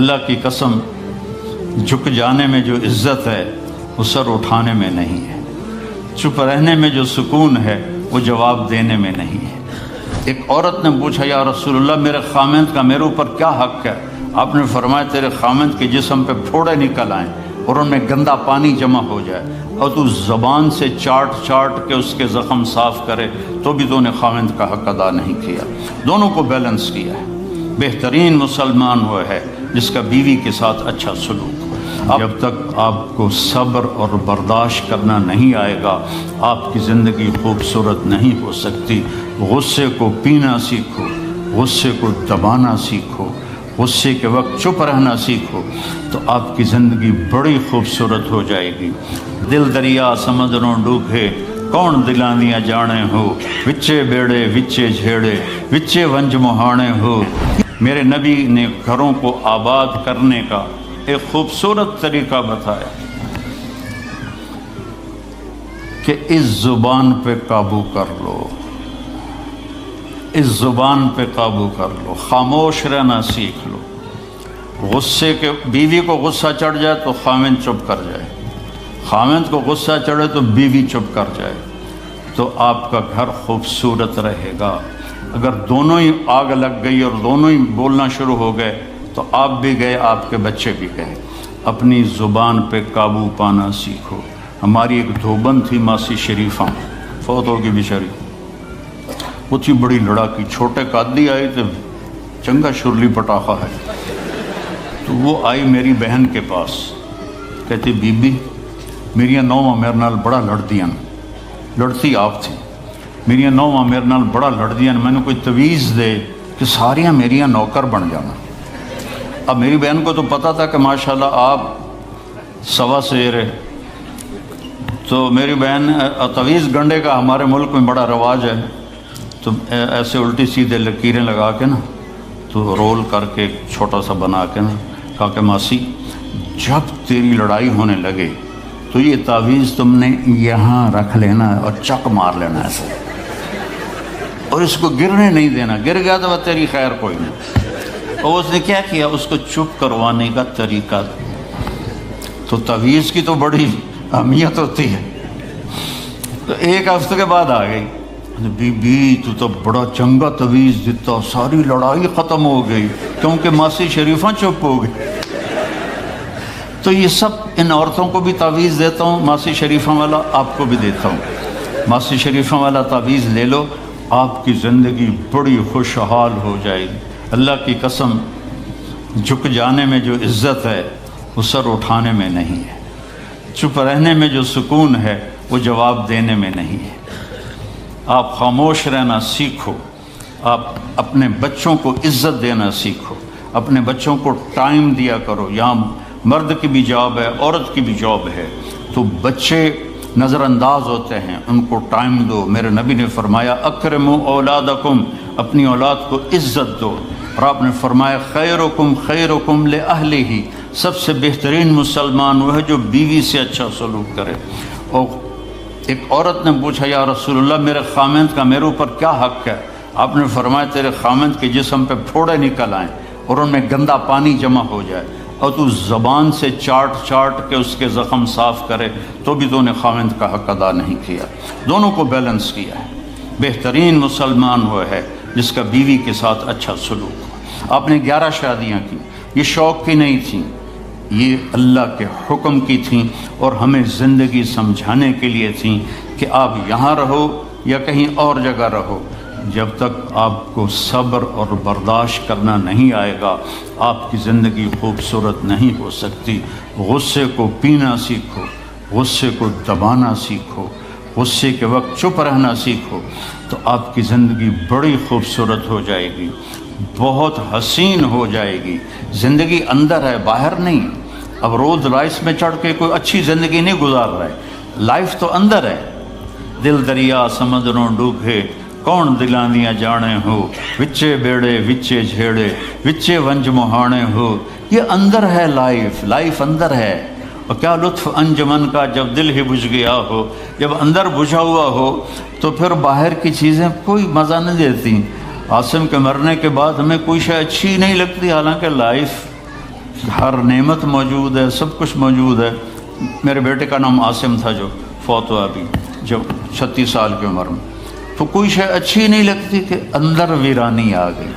اللہ کی قسم جھک جانے میں جو عزت ہے وہ سر اٹھانے میں نہیں ہے، چپ رہنے میں جو سکون ہے وہ جواب دینے میں نہیں ہے۔ ایک عورت نے پوچھا یا رسول اللہ میرے خامند کا میرے اوپر کیا حق ہے؟ آپ نے فرمایا تیرے خامند کے جسم پہ پھوڑے نکل آئیں اور ان میں گندا پانی جمع ہو جائے اور تو زبان سے چاٹ کے اس کے زخم صاف کرے تو بھی تو نے خامند کا حق ادا نہیں کیا۔ دونوں کو بیلنس کیا ہے۔ بہترین مسلمان وہ ہے جس کا بیوی کے ساتھ اچھا سلوک ہو۔ جب تک آپ کو صبر اور برداشت کرنا نہیں آئے گا آپ کی زندگی خوبصورت نہیں ہو سکتی۔ غصے کو پینا سیکھو، غصے کو دبانا سیکھو، غصے کے وقت چپ رہنا سیکھو تو آپ کی زندگی بڑی خوبصورت ہو جائے گی۔ دل دریا سمندروں ڈوبے کون دلاندیاں جانے ہو، وچے بیڑے وچے جھیڑے وچے ونج مہانے ہو۔ میرے نبی نے گھروں کو آباد کرنے کا ایک خوبصورت طریقہ بتایا کہ اس زبان پہ قابو کر لو، اس زبان پہ قابو کر لو، خاموش رہنا سیکھ لو۔ غصے کے بیوی کو غصہ چڑھ جائے تو خامند چپ کر جائے، خامند کو غصہ چڑھے تو بیوی چپ کر جائے تو آپ کا گھر خوبصورت رہے گا۔ اگر دونوں ہی آگ لگ گئی اور دونوں ہی بولنا شروع ہو گئے تو آپ بھی گئے، آپ کے بچے بھی گئے۔ اپنی زبان پہ قابو پانا سیکھو۔ ہماری ایک دھوبن تھی ماسی شریفہ، فوت ہوگی بیچاری، وہ تھی بڑی لڑاکی، چھوٹے قادی آئے تھے، چنگا شرلی پٹاخہ ہے، تو وہ آئی میری بہن کے پاس، کہتی بی بی میری نوواں میرے نال بڑا لڑدیاں، لڑتی آپ تھی، میری نوواں میرے نال بڑا لڑدیاں، میں نے کوئی تویز دے کہ ساریاں میریاں نوکر بن جانا۔ اب میری بہن کو تو پتہ تھا کہ ماشاءاللہ آپ سوا سیر ہے، تو میری بہن تویز گنڈے کا ہمارے ملک میں بڑا رواج ہے، تو ایسے الٹی سیدھے لکیریں لگا کے نا تو رول کر کے چھوٹا سا بنا کے نا کہا کہ ماسی جب تیری لڑائی ہونے لگے تو یہ تعویذ تم نے یہاں رکھ لینا اور چک مار لینا ایسے، اور اس کو گرنے نہیں دینا، گر گیا تو وہ تیری خیر کوئی نہیں۔ اور اس نے کیا کیا، اس کو چپ کروانے کا طریقہ، تو تعویذ کی تو بڑی اہمیت ہوتی ہے۔ تو ایک ہفتے کے بعد آ گئی، بی بی تو بڑا چنگا تعویذ دیتا، ساری لڑائی ختم ہو گئی کیونکہ ماسی شریفہ چپ ہو گئی۔ تو یہ سب ان عورتوں کو بھی تعویذ دیتا ہوں، ماسی شریفہ والا آپ کو بھی دیتا ہوں، ماسی شریفہ والا تعویذ لے لو، آپ کی زندگی بڑی خوشحال ہو جائے گی۔ اللہ کی قسم جھک جانے میں جو عزت ہے وہ سر اٹھانے میں نہیں ہے، چپ رہنے میں جو سکون ہے وہ جواب دینے میں نہیں ہے۔ آپ خاموش رہنا سیکھو، آپ اپنے بچوں کو عزت دینا سیکھو، اپنے بچوں کو ٹائم دیا کرو۔ یہاں مرد کی بھی جاب ہے، عورت کی بھی جاب ہے، تو بچے نظر انداز ہوتے ہیں، ان کو ٹائم دو۔ میرے نبی نے فرمایا اکرموا اولادکم، اپنی اولاد کو عزت دو، اور آپ نے فرمایا خیرکم خیرکم لأہلہ، سب سے بہترین مسلمان وہ ہے جو بیوی سے اچھا سلوک کرے۔ اور ایک عورت نے پوچھا یا رسول اللہ میرے خامند کا میرے اوپر کیا حق ہے؟ آپ نے فرمایا تیرے خامند کے جسم پہ پھوڑے نکل آئیں اور ان میں گندا پانی جمع ہو جائے اور تو زبان سے چاٹ کے اس کے زخم صاف کرے تو بھی تو نے خامند کا حق ادا نہیں کیا۔ دونوں کو بیلنس کیا ہے۔ بہترین مسلمان وہ ہے جس کا بیوی کے ساتھ اچھا سلوک ہو۔ آپ نے 11 شادیاں کی، یہ شوق کی نہیں تھیں، یہ اللہ کے حکم کی تھیں اور ہمیں زندگی سمجھانے کے لیے تھیں کہ آپ یہاں رہو یا کہیں اور جگہ رہو، جب تک آپ کو صبر اور برداشت کرنا نہیں آئے گا آپ کی زندگی خوبصورت نہیں ہو سکتی۔ غصے کو پینا سیکھو، غصے کو دبانا سیکھو، غصے کے وقت چپ رہنا سیکھو تو آپ کی زندگی بڑی خوبصورت ہو جائے گی، بہت حسین ہو جائے گی۔ زندگی اندر ہے، باہر نہیں۔ اب رولز رائس میں چڑھ کے کوئی اچھی زندگی نہیں گزار رہا ہے، لائف تو اندر ہے۔ دل دریا سمندروں ڈوبے کون دلاندیاں جانے ہو، وچے بیڑے وچے جھیڑے وچے ونج مہانے ہو۔ یہ اندر ہے، لائف اندر ہے۔ اور کیا لطف انجمن کا جب دل ہی بجھ گیا ہو، جب اندر بجھا ہوا ہو تو پھر باہر کی چیزیں کوئی مزہ نہیں دیتی۔ عاصم کے مرنے کے بعد ہمیں کوئی شے اچھی نہیں لگتی، حالانکہ ہر نعمت موجود ہے، سب کچھ موجود ہے۔ میرے بیٹے کا نام عاصم تھا جو فوت ہوا ابھی جب 36 سال کی عمر میں، تو کوئی شے اچھی نہیں لگتی کہ اندر ویرانی آ گئی۔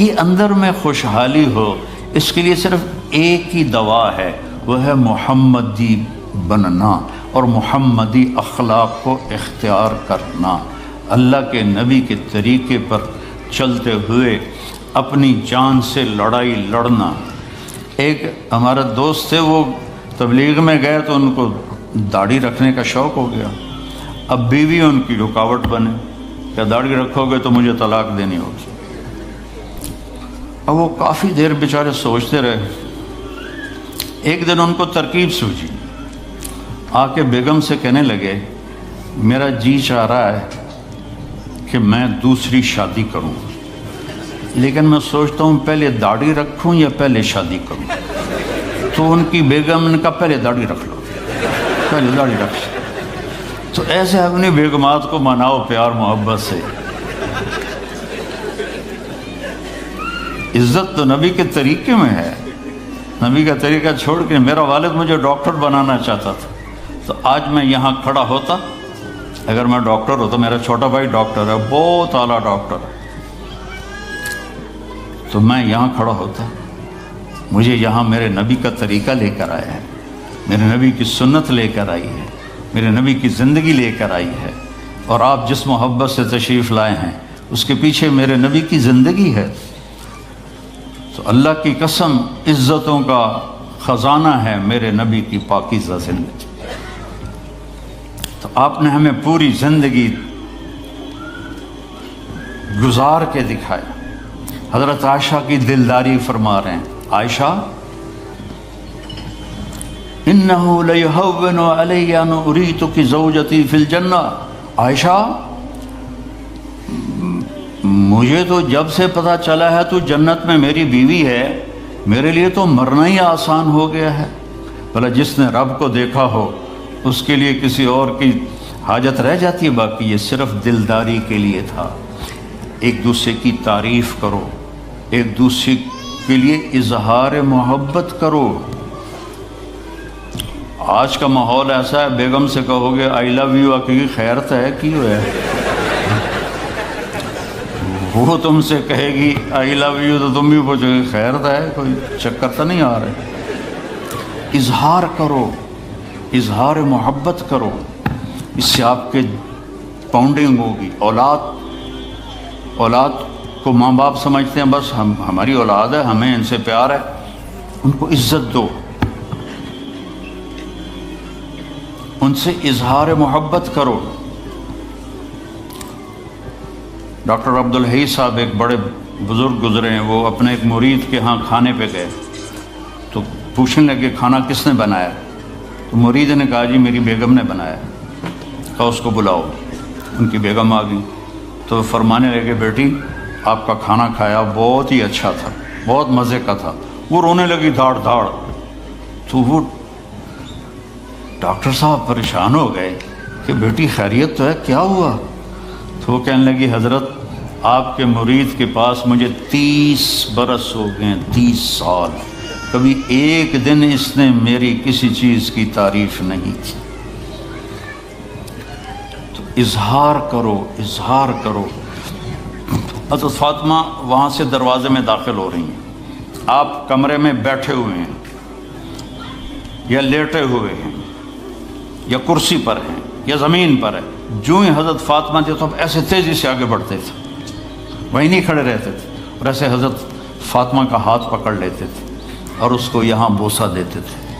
یہ اندر میں خوشحالی ہو، اس کے لیے صرف ایک ہی دوا ہے، وہ ہے محمدی بننا اور محمدی اخلاق کو اختیار کرنا، اللہ کے نبی کے طریقے پر چلتے ہوئے اپنی جان سے لڑائی لڑنا۔ ایک ہمارا دوست تھے، وہ تبلیغ میں گئے تو ان کو داڑھی رکھنے کا شوق ہو گیا، اب بیوی ان کی رکاوٹ بنے کہ داڑھی رکھو گے تو مجھے طلاق دینی ہوگی۔ اب وہ کافی دیر بیچارے سوچتے رہے، ایک دن ان کو ترکیب سوچی، آ کے بیگم سے کہنے لگے میرا جی چاہ رہا ہے کہ میں دوسری شادی کروں، لیکن میں سوچتا ہوں پہلے داڑھی رکھوں یا پہلے شادی کروں۔ تو ان کی بیگم نے کہا پہلے داڑھی رکھ لو، پہلے داڑھی رکھ لو۔ تو ایسے اپنی بیگمات کو مناؤ پیار محبت سے۔ عزت تو نبی کے طریقے میں ہے، نبی کا طریقہ چھوڑ کے میرا والد مجھے ڈاکٹر بنانا چاہتا تھا، تو آج میں یہاں کھڑا ہوتا، اگر میں ڈاکٹر ہوتا، میرا چھوٹا بھائی ڈاکٹر ہے، بہت اعلیٰ ڈاکٹر ہے، تو میں یہاں کھڑا ہوتا۔ مجھے یہاں میرے نبی کا طریقہ لے کر آیا ہے، میرے نبی کی سنت لے کر آئی ہے، میرے نبی کی زندگی لے کر آئی ہے، اور آپ جس محبت سے تشریف لائے ہیں اس کے پیچھے میرے نبی کی زندگی ہے۔ تو اللہ کی قسم عزتوں کا خزانہ ہے میرے نبی کی پاکیزہ زندگی۔ تو آپ نے ہمیں پوری زندگی گزار کے دکھایا۔ حضرت عائشہ کی دلداری فرما رہے ہیں، عائشہ انہو لیہون علی ان اریتک زوجتی فی الجنہ، عائشہ مجھے تو جب سے پتہ چلا ہے تو جنت میں میری بیوی ہے، میرے لیے تو مرنا ہی آسان ہو گیا ہے۔ بھلا جس نے رب کو دیکھا ہو اس کے لیے کسی اور کی حاجت رہ جاتی ہے؟ باقی یہ صرف دلداری کے لیے تھا۔ ایک دوسرے کی تعریف کرو، ایک دوسرے کے لیے اظہار محبت کرو۔ آج کا ماحول ایسا ہے، بیگم سے کہو گے آئی لو یو، کی خیرت ہے کی ہے، وہ تم سے کہے گی آئی لو یو تو تم بھی پوچھو گے خیرت ہے، کوئی چکر تو نہیں آ رہا۔ اظہار کرو، اظہار محبت کرو، اس سے آپ کے پاؤنڈنگ ہوگی۔ اولاد کو ماں باپ سمجھتے ہیں بس ہماری اولاد ہے، ہمیں ان سے پیار ہے، ان کو عزت دو، ان سے اظہار محبت کرو۔ ڈاکٹر عبدالحی صاحب ایک بڑے بزرگ گزرے ہیں، وہ اپنے ایک مرید کے ہاں کھانے پہ گئے تو پوچھنے لگے کھانا کس نے بنایا؟ تو مرید نے کہا جی میری بیگم نے بنایا۔ کہا اس کو بلاؤ۔ ان کی بیگم آ گئی تو فرمانے لگے بیٹی آپ کا کھانا کھایا بہت ہی اچھا تھا، بہت مزے کا تھا۔ وہ رونے لگی دھاڑ دھاڑ۔ تو وہ ڈاکٹر صاحب پریشان ہو گئے کہ بیٹی خیریت تو ہے، کیا ہوا؟ تو وہ کہنے لگی حضرت آپ کے مرید کے پاس مجھے 30 برس ہو گئے، 30 سال، کبھی ایک دن اس نے میری کسی چیز کی تعریف نہیں کی۔ تو اظہار کرو، اظہار کرو۔ حضرت فاطمہ وہاں سے دروازے میں داخل ہو رہی ہیں، آپ کمرے میں بیٹھے ہوئے ہیں یا لیٹے ہوئے ہیں یا کرسی پر ہیں یا زمین پر ہے، جو ہی حضرت فاطمہ تھے تو ایسے تیزی سے آگے بڑھتے تھے، وہیں نہیں کھڑے رہتے تھے، اور ایسے حضرت فاطمہ کا ہاتھ پکڑ لیتے تھے اور اس کو یہاں بوسہ دیتے تھے،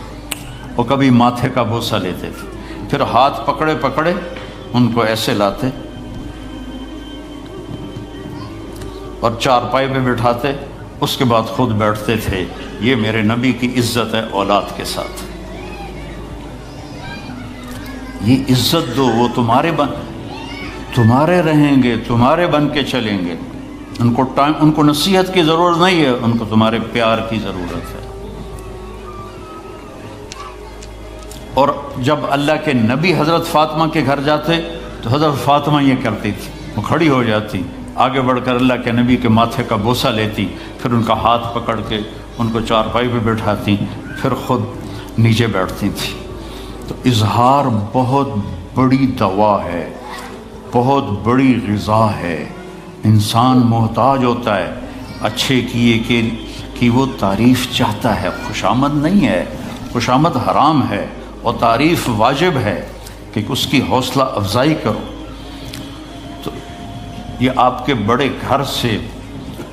اور کبھی ماتھے کا بوسہ لیتے تھے، پھر ہاتھ پکڑے پکڑے ان کو ایسے لاتے اور چارپائی پہ بٹھاتے، اس کے بعد خود بیٹھتے تھے۔ یہ میرے نبی کی عزت ہے اولاد کے ساتھ، یہ عزت دو، وہ تمہارے رہیں گے، تمہارے بن کے چلیں گے۔ ان کو نصیحت کی ضرورت نہیں ہے، ان کو تمہارے پیار کی ضرورت ہے۔ اور جب اللہ کے نبی حضرت فاطمہ کے گھر جاتے تو حضرت فاطمہ یہ کرتی تھی، وہ کھڑی ہو جاتی، آگے بڑھ کر اللہ کے نبی کے ماتھے کا بوسہ لیتی، پھر ان کا ہاتھ پکڑ کے ان کو چارپائی پہ بٹھاتی پھر خود نیچے بیٹھتی تھیں۔ تو اظہار بہت بڑی دوا ہے، بہت بڑی غذا ہے۔ انسان محتاج ہوتا ہے اچھے کیے کہ وہ تعریف چاہتا ہے، خوشامد نہیں ہے، خوشامد حرام ہے، اور تعریف واجب ہے کہ اس کی حوصلہ افزائی کرو۔ تو یہ آپ کے بڑے گھر سے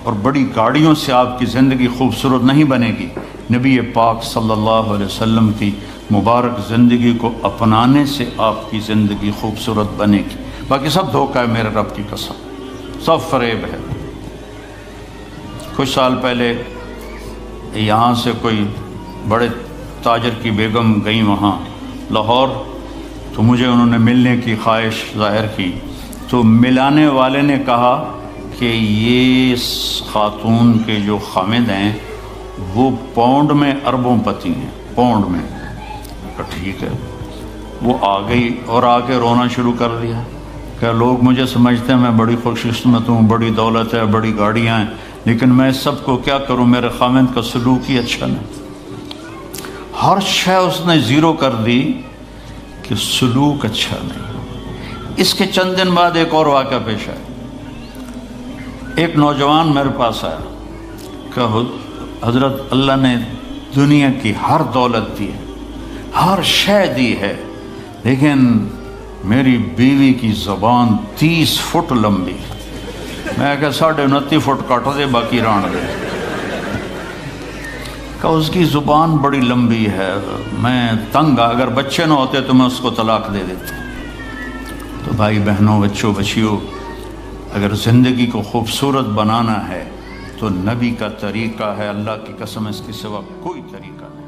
اور بڑی گاڑیوں سے آپ کی زندگی خوبصورت نہیں بنے گی، نبی پاک صلی اللہ علیہ وسلم کی مبارک زندگی کو اپنانے سے آپ کی زندگی خوبصورت بنے گی۔ باقی سب دھوکہ ہے، میرے رب کی قسم، سب فریب ہے۔ کچھ سال پہلے یہاں سے کوئی بڑے تاجر کی بیگم گئیں وہاں لاہور، تو مجھے انہوں نے ملنے کی خواہش ظاہر کی، تو ملانے والے نے کہا کہ یہ خاتون کے جو خامد ہیں وہ پاؤنڈ میں اربوں پتی ہیں، پاؤنڈ میں۔ کہا ٹھیک ہے۔ وہ آ گئی اور آ کے رونا شروع کر دیا کہ لوگ مجھے سمجھتے ہیں میں بڑی خوش قسمت ہوں، بڑی دولت ہے، بڑی گاڑیاں ہیں، لیکن میں سب کو کیا کروں، میرے خامد کا سلوک ہی اچھا نہیں۔ ہر شے اس نے زیرو کر دی کہ سلوک اچھا نہیں۔ اس کے چند دن بعد ایک اور واقعہ پیش آیا۔ ایک نوجوان میرے پاس آیا کہ حضرت اللہ نے دنیا کی ہر دولت دی ہے، ہر شے دی ہے، لیکن میری بیوی کی زبان 30 فٹ لمبی۔ میں کہ 29.5 فٹ کاٹ دے باقی ران دے۔ کہ اس کی زبان بڑی لمبی ہے، میں تنگ، اگر بچے نہ ہوتے تو میں اس کو طلاق دے دیتا۔ تو بھائی بہنوں، بچوں بچیوں، اگر زندگی کو خوبصورت بنانا ہے تو نبی کا طریقہ ہے، اللہ کی قسم اس کے سوا کوئی طریقہ نہیں۔